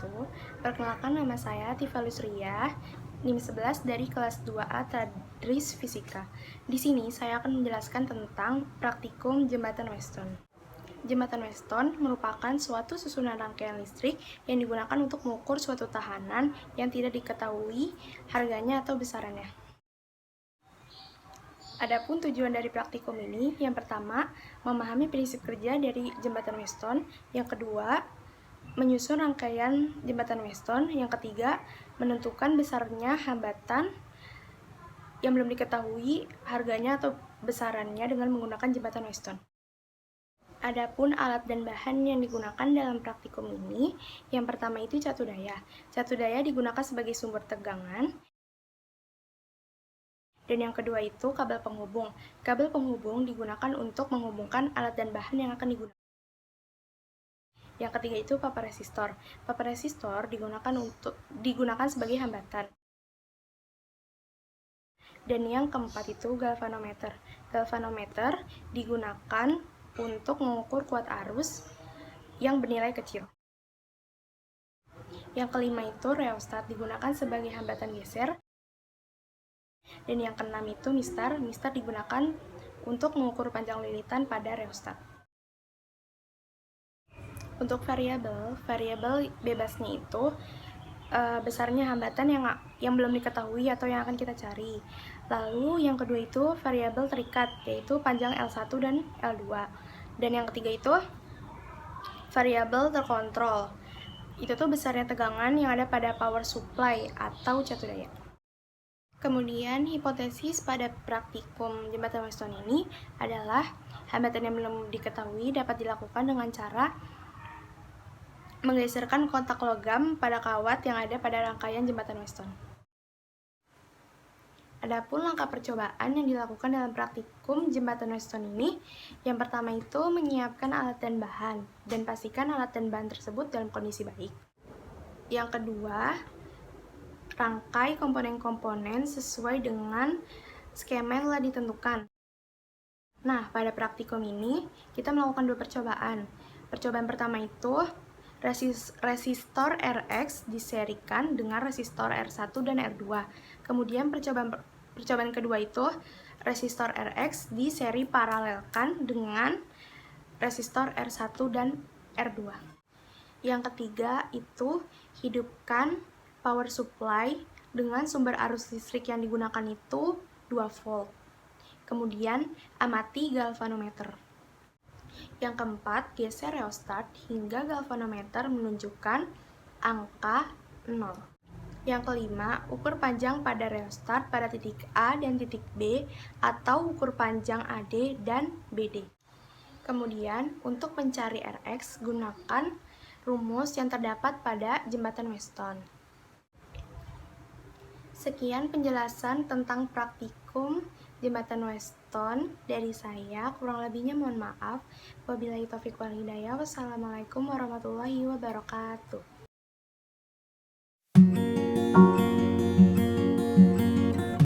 wabarakatuh. Perkenalkan, nama saya Tifa Lusriyah, NIM 11 dari kelas 2A Tadris Fisika. Di sini saya akan menjelaskan tentang praktikum jembatan Weston. Jembatan Weston merupakan suatu susunan rangkaian listrik yang digunakan untuk mengukur suatu tahanan yang tidak diketahui harganya atau besarannya. Adapun tujuan dari praktikum ini, yang pertama, memahami prinsip kerja dari jembatan Weston. Yang kedua, menyusun rangkaian jembatan Weston. Yang ketiga, menentukan besarnya hambatan yang belum diketahui harganya atau besarannya dengan menggunakan jembatan Weston. Adapun alat dan bahan yang digunakan dalam praktikum ini, yang pertama itu catu daya. Catu daya digunakan sebagai sumber tegangan. Dan yang kedua itu kabel penghubung. Kabel penghubung digunakan untuk menghubungkan alat dan bahan yang akan digunakan. Yang ketiga itu papan resistor. Papan resistor digunakan sebagai hambatan. Dan yang keempat itu galvanometer. Galvanometer digunakan untuk mengukur kuat arus yang bernilai kecil. Yang kelima itu rheostat, digunakan sebagai hambatan geser. Dan yang keenam itu mistar. Mistar digunakan untuk mengukur panjang lilitan pada rheostat. Untuk variabel bebasnya itu besarnya hambatan yang belum diketahui atau yang akan kita cari. Lalu yang kedua itu variabel terikat, yaitu panjang L1 dan L2. Dan yang ketiga itu variabel terkontrol. Itu tuh besarnya tegangan yang ada pada power supply atau catu daya. Kemudian hipotesis pada praktikum jembatan Weston ini adalah hambatan yang belum diketahui dapat dilakukan dengan cara menggeserkan kontak logam pada kawat yang ada pada rangkaian jembatan Weston. Adapun langkah percobaan yang dilakukan dalam praktikum jembatan Weston ini, yang pertama itu menyiapkan alat dan bahan, dan pastikan alat dan bahan tersebut dalam kondisi baik. Yang kedua, rangkai komponen-komponen sesuai dengan skema yang telah ditentukan. Nah, pada praktikum ini, kita melakukan dua percobaan. Percobaan pertama itu, resistor Rx diserikan dengan resistor R1 dan R2. Kemudian percobaan kedua itu, resistor Rx diseri paralelkan dengan resistor R1 dan R2. Yang ketiga itu, hidupkan power supply dengan sumber arus listrik yang digunakan itu 2 volt. Kemudian, amati galvanometer. Yang keempat, geser rheostat hingga galvanometer menunjukkan angka 0. Yang kelima, ukur panjang pada rheostat pada titik A dan titik B atau ukur panjang AD dan BD. Kemudian, untuk mencari Rx, gunakan rumus yang terdapat pada jembatan Weston. Sekian penjelasan tentang praktikum jembatan Weston dari saya. Kurang lebihnya mohon maaf. Wabillahi taufiq wal hidayah. Wassalamualaikum warahmatullahi wabarakatuh.